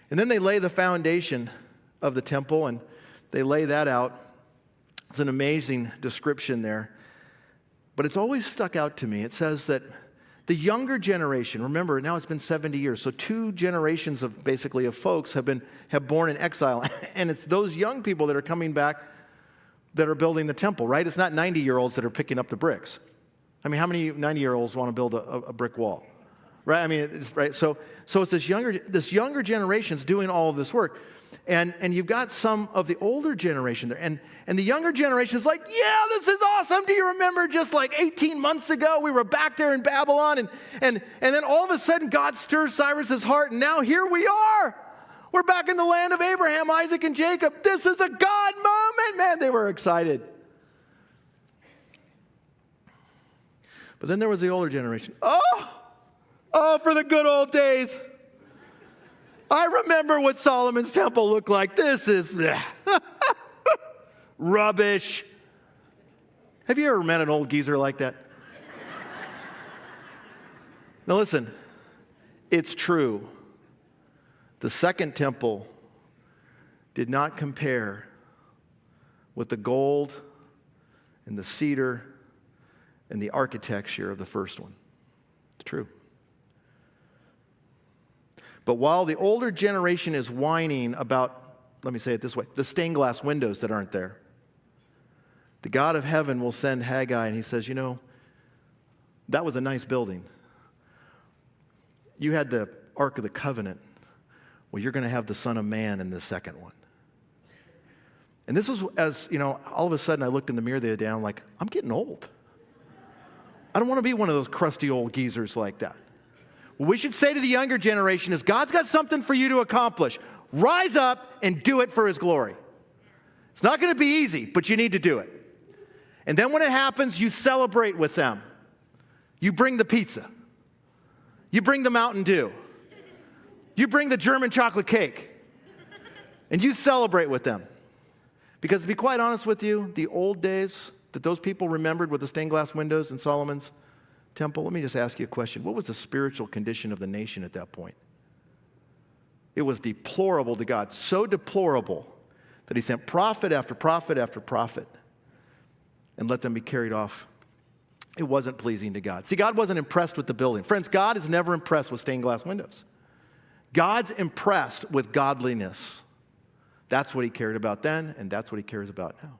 And then they lay the foundation of the temple, and they lay that out. It's an amazing description there. But it's always stuck out to me. It says that the younger generation, remember, now it's been 70 years, so 2 generations of folks have born in exile. And it's those young people that are coming back that are building the temple, right? It's not 90-year-olds that are picking up the bricks. I mean, how many 90-year-olds want to build a brick wall? Right? I mean, it's right. So it's this younger generation's doing all of this work. And you've got some of the older generation there. And the younger generation is like, yeah, this is awesome. Do you remember just like 18 months ago, we were back there in Babylon, and then all of a sudden God stirs Cyrus's heart, and now here we are. We're back in the land of Abraham, Isaac, and Jacob. This is a God moment. Man, they were excited. But then there was the older generation. Oh, for the good old days. I remember what Solomon's temple looked like. This is rubbish. Have you ever met an old geezer like that? Now listen, it's true. The second temple did not compare with the gold and the cedar and the architecture of the first one. It's true. But while the older generation is whining about, let me say it this way, the stained glass windows that aren't there, the God of heaven will send Haggai, and he says, you know, that was a nice building. You had the Ark of the Covenant. Well, you're going to have the Son of Man in the second one. And this was, as, you know, all of a sudden I looked in the mirror the other day, and I'm like, I'm getting old. I don't want to be one of those crusty old geezers like that. What we should say to the younger generation is, God's got something for you to accomplish. Rise up and do it for his glory. It's not going to be easy, but you need to do it. And then when it happens, you celebrate with them. You bring the pizza. You bring the Mountain Dew. You bring the German chocolate cake. And you celebrate with them. Because to be quite honest with you, the old days that those people remembered with the stained glass windows in Solomon's temple, let me just ask you a question. What was the spiritual condition of the nation at that point? It was deplorable to God, so deplorable that he sent prophet after prophet after prophet and let them be carried off. It wasn't pleasing to God. See, God wasn't impressed with the building. Friends, God is never impressed with stained glass windows. God's impressed with godliness. That's what he cared about then, and that's what he cares about now.